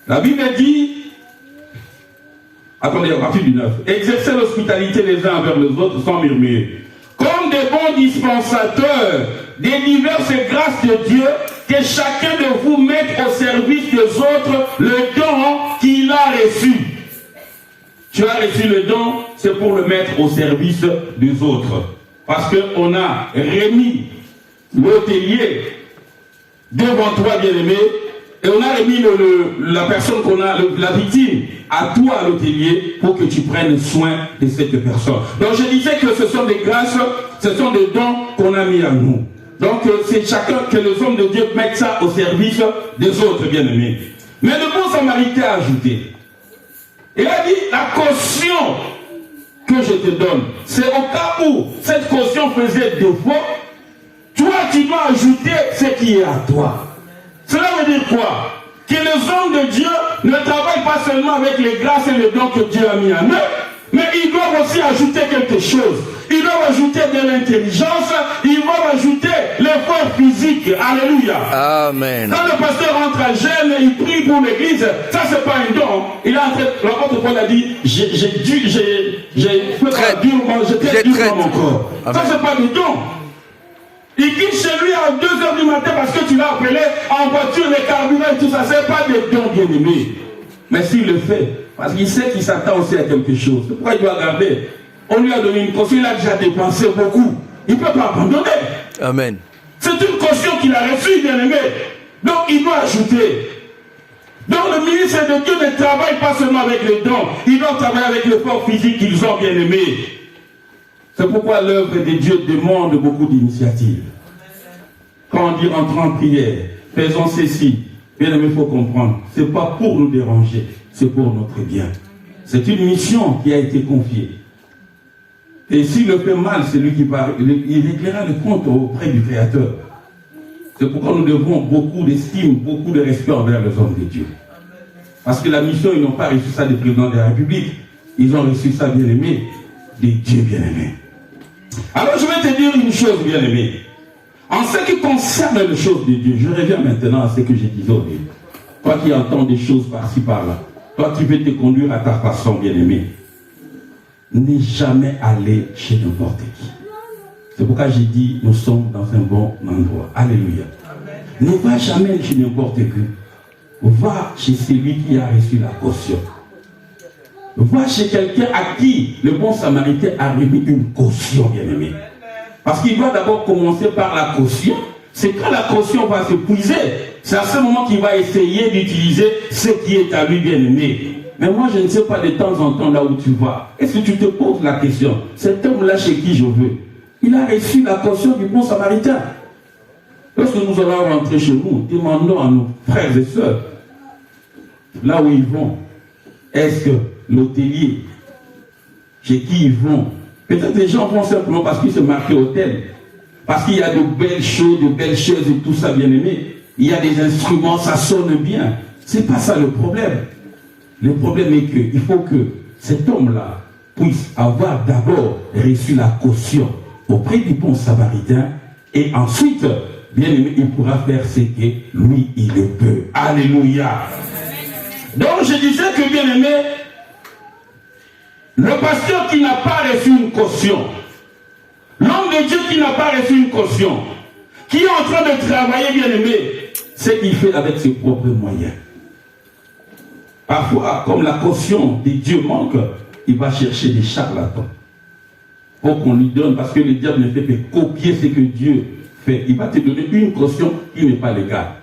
La Bible dit, attendez, à partir du 9. Exercez l'hospitalité les uns envers les autres sans murmurer. Comme des bons dispensateurs des diverses grâces de Dieu, que chacun de vous mette au service des autres le don qu'il a reçu. Tu as reçu le don, c'est pour le mettre au service des autres. Parce qu'on a remis l'hôtelier devant toi, bien-aimé, et on a remis la personne qu'on a, la victime, à toi, à l'hôtelier, pour que tu prennes soin de cette personne. Donc je disais que ce sont des grâces, ce sont des dons qu'on a mis à nous. Donc c'est chacun que les hommes de Dieu mettent ça au service des autres, bien-aimés. Mais le bon samaritain a ajouté. Il a dit, la caution que je te donne, c'est au cas où cette caution faisait défaut, toi tu dois ajouter ce qui est à toi. Cela veut dire quoi? Que les hommes de Dieu ne travaillent pas seulement avec les grâces et les dons que Dieu a mis en eux, Mais ils doivent aussi ajouter quelque chose. Ils doivent ajouter de l'intelligence. Ils doivent ajouter l'effort physique. Alléluia. Amen. Quand le pasteur rentre à jeûne, il prie pour l'église. Ça, c'est pas un don. Il est en train, l'apôtre Paul a dit, j'ai fait durement mon corps. Ça, c'est pas du don. Il quitte chez lui à 2h du matin parce que tu l'as appelé en voiture, les carburants et tout ça. C'est pas des dons, bien aimés. Mais s'il le fait, parce qu'il sait qu'il s'attend aussi à quelque chose. C'est pourquoi il doit garder. On lui a donné une caution, il a déjà dépensé beaucoup. Il ne peut pas abandonner. Amen. C'est une caution qu'il a reçue, bien aimé. Donc il doit ajouter. Donc le ministère de Dieu ne travaille pas seulement avec les dons. Il doit travailler avec l'effort physique qu'ils ont, bien aimé. C'est pourquoi l'œuvre de Dieu demande beaucoup d'initiatives. Quand on dit rentrer en prière, faisons ceci. Bien aimé, il faut comprendre. Ce n'est pas pour nous déranger, c'est pour notre bien. C'est une mission qui a été confiée. Et s'il le fait mal, c'est lui qui parle. Il éclairera le compte auprès du Créateur. C'est pourquoi nous devons beaucoup d'estime, beaucoup de respect envers les hommes de Dieu. Parce que la mission, ils n'ont pas reçu ça des présidents de la République. Ils ont reçu ça, bien aimé, des dieux bien aimés. Alors je vais te dire une chose, bien aimé. En ce qui concerne les choses de Dieu, je reviens maintenant à ce que je disais au début. Toi qui entends des choses par-ci par-là, toi qui veux te conduire à ta façon, bien aimé, n'est jamais aller chez n'importe qui. C'est pourquoi j'ai dit, nous sommes dans un bon endroit. Alléluia. Ne va jamais chez n'importe qui. Va chez celui qui a reçu la caution. Va chez quelqu'un à qui le bon samaritain a remis une caution, bien aimé. Parce qu'il doit d'abord commencer par la caution. C'est quand la caution va s'épuiser, c'est à ce moment qu'il va essayer d'utiliser ce qui est à lui, bien aimé. Mais moi, je ne sais pas de temps en temps là où tu vas. Est-ce que tu te poses la question, cet homme-là chez qui je veux, il a reçu la caution du bon samaritain. Lorsque nous allons rentrer chez nous, demandons à nos frères et sœurs, là où ils vont, est-ce que l'hôtelier, chez qui ils vont, peut-être les gens vont simplement parce qu'il se marqué hôtel, parce qu'il y a de belles choses, de belles chaises et tout ça, bien aimé. Il y a des instruments, ça sonne bien. C'est pas ça le problème. Le problème est qu'il faut que cet homme-là puisse avoir d'abord reçu la caution auprès du bon samaritain et ensuite, bien aimé, il pourra faire ce que lui, il le peut. Alléluia. Donc je disais que, bien aimé, le pasteur qui n'a pas reçu une caution, l'homme de Dieu qui n'a pas reçu une caution, qui est en train de travailler, bien aimé, ce qu'il fait avec ses propres moyens. Parfois, comme la caution de Dieu manque, il va chercher des charlatans pour qu'on lui donne, parce que le diable ne fait que copier ce que Dieu fait. Il va te donner une caution qui n'est pas légale.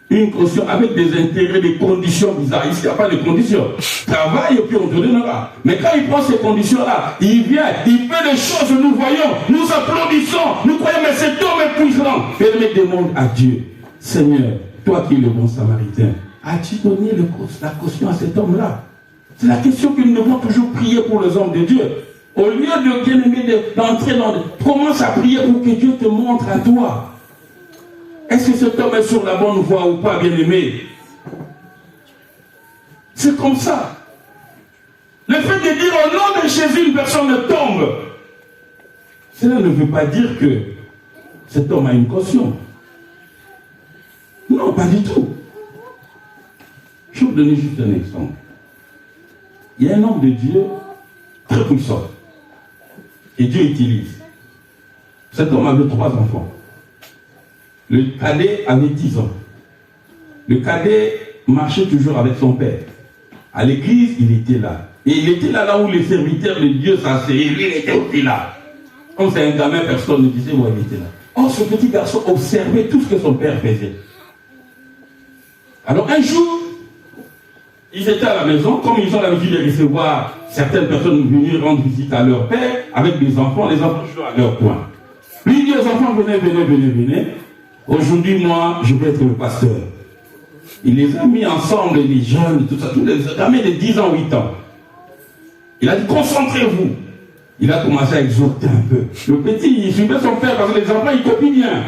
Une caution avec des intérêts, des conditions bizarres. Ici, il n'y a pas de conditions. Travaille et puis on te donnera. Mais quand il prend ces conditions-là, il vient, il fait des choses, nous voyons, nous applaudissons, nous croyons, mais cet homme est puissant. Et il demande à Dieu, Seigneur, toi qui es le bon samaritain, as-tu donné la caution à cet homme-là? C'est la question que nous devons toujours prier pour les hommes de Dieu. Au lieu de bien aimer d'entrer dans... Commence à prier pour que Dieu te montre à toi. Est-ce que cet homme est sur la bonne voie ou pas, bien aimé? C'est comme ça. Le fait de dire au nom de Jésus, une personne tombe, cela ne veut pas dire que cet homme a une caution. Non, pas du tout. Je vais vous donner juste un exemple. Il y a un homme de Dieu très puissant et Dieu utilise. Cet homme avait 3 enfants. Le cadet avait 10 ans. Le cadet marchait toujours avec son père. À l'église, il était là. Et il était là où les serviteurs de Dieu s'asseyaient. Lui, il était aussi là. Comme c'est un gamin, personne ne disait où il était là. Or, ce petit garçon observait tout ce que son père faisait. Alors, un jour, ils étaient à la maison, comme ils ont l'habitude de recevoir certaines personnes venir rendre visite à leur père, avec des enfants, les enfants jouent à leur coin. Lui dit aux enfants, venez. Aujourd'hui, moi, je vais être le pasteur. Il les a mis ensemble, les jeunes, tout ça, tous les gamins de 10 ans, 8 ans. Il a dit, concentrez-vous. Il a commencé à exhorter un peu. Le petit, il suivait son père parce que les enfants, ils copient bien.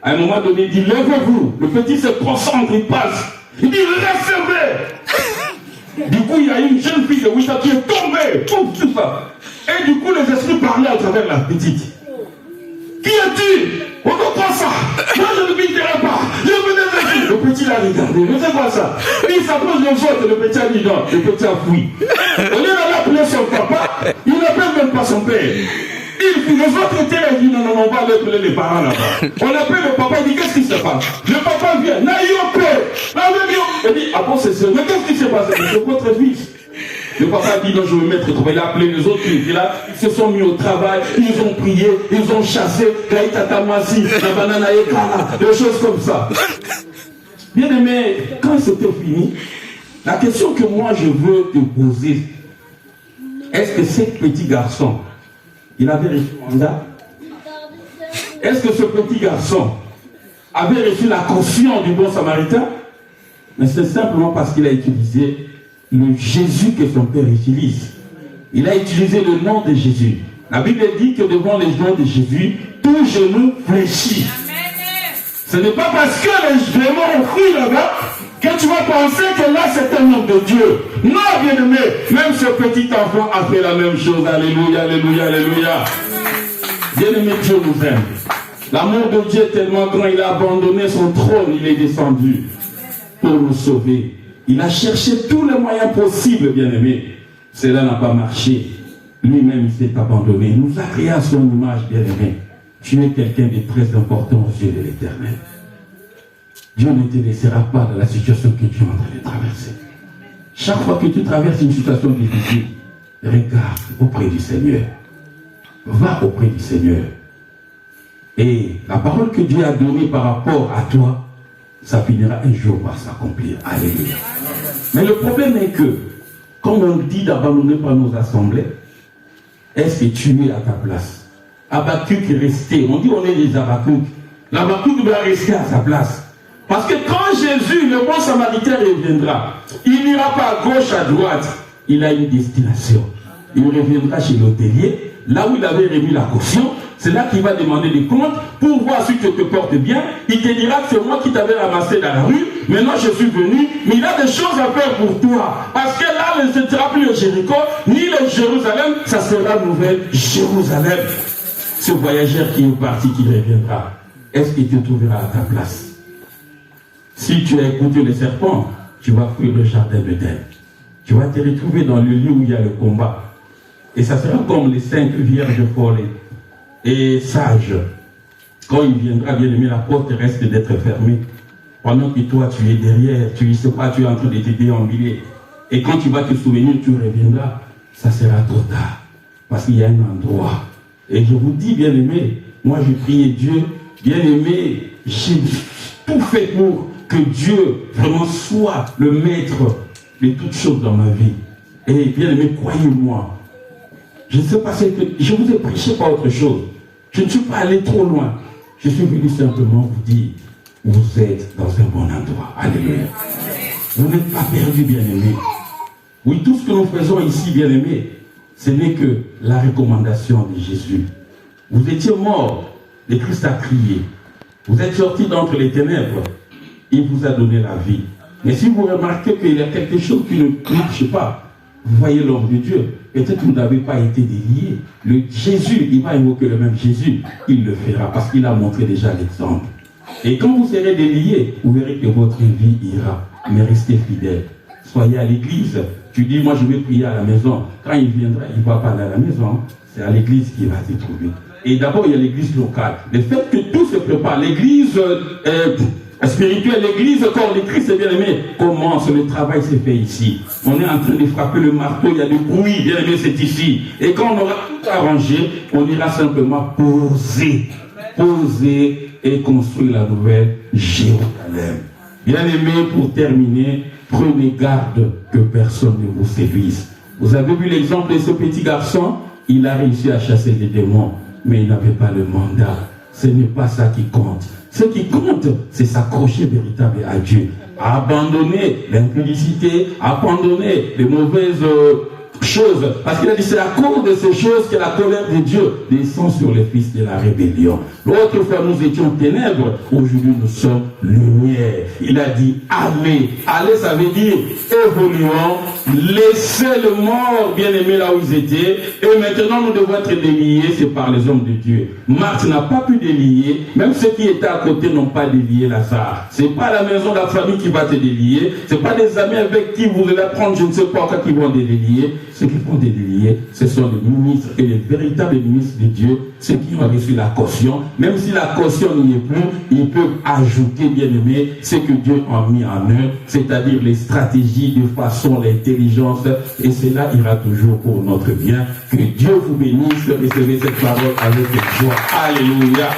À un moment donné, il dit, levez-vous. Le petit se concentre, il passe. Il dit, recevez. Du coup, fouille à une jeune fille de 8 ans qui est tombée, tout ça. Et du coup, les esprits parlaient à travers la petite. Qui es-tu? On comprend ça. Moi, je ne m'intéresserai pas. Je venais de dire. Le petit l'a regardé. Mais c'est quoi ça? Il s'approche de l'autre, le petit a dit non. Le petit a fouillé. Au lieu d'aller appeler son papa, il n'appelle même pas son père. Les autres étaient là, ils disent non, on va aller appeler les parents là-bas. On appelle le papa, il dit qu'est-ce qui se passe? Le papa vient, n'ayons peur. Il dit, ah bon, c'est ça. Mais qu'est-ce qui s'est passé? C'est votre fils. Le papa a dit non, je vais me mettre au travail. Il a appelé les autres qui étaient là, ils se sont mis au travail, ils ont prié, ils ont chassé, Kaïtatamasi, la banane à Ekara, des choses comme ça. Bien aimé, quand c'était fini, la question que moi je veux te poser, est-ce que ce petit garçon, il avait reçu le mandat? Est-ce que ce petit garçon avait reçu la caution du bon samaritain? Mais c'est simplement parce qu'il a utilisé le Jésus que son père utilise. Il a utilisé le nom de Jésus. La Bible dit que devant les gens de Jésus, tout genou fléchit. Ce n'est pas parce que les démons ont fui là-bas que tu vas penser que là c'est un homme de Dieu. Non, bien-aimé, même ce petit enfant a fait la même chose. Alléluia, alléluia, alléluia. Bien-aimé, Dieu nous aime. L'amour de Dieu est tellement grand, il a abandonné son trône, il est descendu pour nous sauver. Il a cherché tous les moyens possibles, bien-aimé. Cela n'a pas marché. Lui-même, il s'est abandonné. Il nous a créé à son image, bien-aimé. Tu es quelqu'un de très important aux yeux de l'Éternel. Dieu ne te laissera pas dans la situation que tu es en train de traverser. Chaque fois que tu traverses une situation difficile, regarde auprès du Seigneur. Va auprès du Seigneur. Et la parole que Dieu a donnée par rapport à toi, ça finira un jour par s'accomplir. Alléluia. Mais le problème est que, comme on dit d'abandonner par nos assemblées, est-ce que tu es à ta place? Habakkuk est resté. On dit on est des Habakkuk. L'Habakkuk doit rester à sa place. Parce que quand Jésus, le bon samaritain, reviendra, il n'ira pas à gauche, à droite. Il a une destination. Il reviendra chez l'hôtelier, là où il avait remis la caution. C'est là qu'il va demander des comptes pour voir si tu te portes bien. Il te dira que c'est moi qui t'avais ramassé dans la rue. Maintenant je suis venu, mais il a des choses à faire pour toi. Parce que là, ce ne sera plus le Jéricho, ni le Jérusalem, ça sera Nouvelle Jérusalem. Ce voyageur qui est parti, qui reviendra, est-ce qu'il te trouvera à ta place? Si tu as écouté le serpent, tu vas fuir le jardin de d'Éden. Tu vas te retrouver dans le lieu où il y a le combat. Et ça sera comme les 5 vierges folles et sages. Quand il viendra, bien aimé, la porte reste d'être fermée. Pendant que toi, tu es derrière, tu ne sais pas, tu es en train de te déambuler. Et quand tu vas te souvenir, tu reviendras, ça sera trop tard. Parce qu'il y a un endroit. Et je vous dis, bien aimé, moi je prie Dieu, bien aimé, j'ai tout fait pour que Dieu vraiment soit le maître de toutes choses dans ma vie. Et bien aimé, croyez-moi, je ne sais pas ce que je vous ai prêché pas autre chose. Je ne suis pas allé trop loin. Je suis venu simplement vous dire, vous êtes dans un bon endroit. Alléluia. Vous n'êtes pas perdu, bien-aimé. Oui, tout ce que nous faisons ici, bien-aimé, ce n'est que la recommandation de Jésus. Vous étiez mort, le Christ a crié. Vous êtes sortis d'entre les ténèbres. Il vous a donné la vie. Mais si vous remarquez qu'il y a quelque chose qui ne marche pas, vous voyez l'homme de Dieu. Peut-être que vous n'avez pas été délié. Le Jésus, il va invoquer le même Jésus. Il le fera parce qu'il a montré déjà l'exemple. Et quand vous serez délié, vous verrez que votre vie ira. Mais restez fidèles. Soyez à l'église. Tu dis, moi je vais prier à la maison. Quand il viendra, il ne va pas aller à la maison. C'est à l'église qu'il va se trouver. Et d'abord, il y a l'église locale. Le fait que tout se prépare, l'église spirituelle, l'église corps de Christ, c'est bien aimé, commence, le travail s'est fait ici. On est en train de frapper le marteau, il y a du bruit, bien aimé, c'est ici. Et quand on aura tout arrangé, on ira simplement poser et construire la nouvelle Jérusalem. Bien aimé, pour terminer, prenez garde que personne ne vous séduise. Vous avez vu l'exemple de ce petit garçon, il a réussi à chasser des démons, mais il n'avait pas le mandat. Ce n'est pas ça qui compte. Ce qui compte, c'est s'accrocher véritable à Dieu. Abandonner l'impudicité, abandonner les mauvaises choses. Parce qu'il a dit, c'est à cause de ces choses que la colère de Dieu descend sur les fils de la rébellion. L'autre fois, nous étions ténèbres. Aujourd'hui, nous sommes lumière. Il a dit, allez. Allez, ça veut dire, évoluons laissé le mort bien-aimé là où ils étaient, et maintenant nous devons être déliés, c'est par les hommes de Dieu. Marthe n'a pas pu délier, même ceux qui étaient à côté n'ont pas délié Lazare. C'est pas la maison de la famille qui va te délier, c'est pas des amis avec qui vous allez prendre je ne sais pas qui vont te délier. Ceux qui vont te délier, ce sont les ministres et les véritables ministres de Dieu, ceux qui ont reçu la caution. Même si la caution n'y est plus, ils peuvent ajouter, bien-aimé, ce que Dieu a mis en eux, c'est-à-dire les stratégies de façon, l'intelligence, et cela ira toujours pour notre bien. Que Dieu vous bénisse, recevez cette parole avec joie. Alléluia.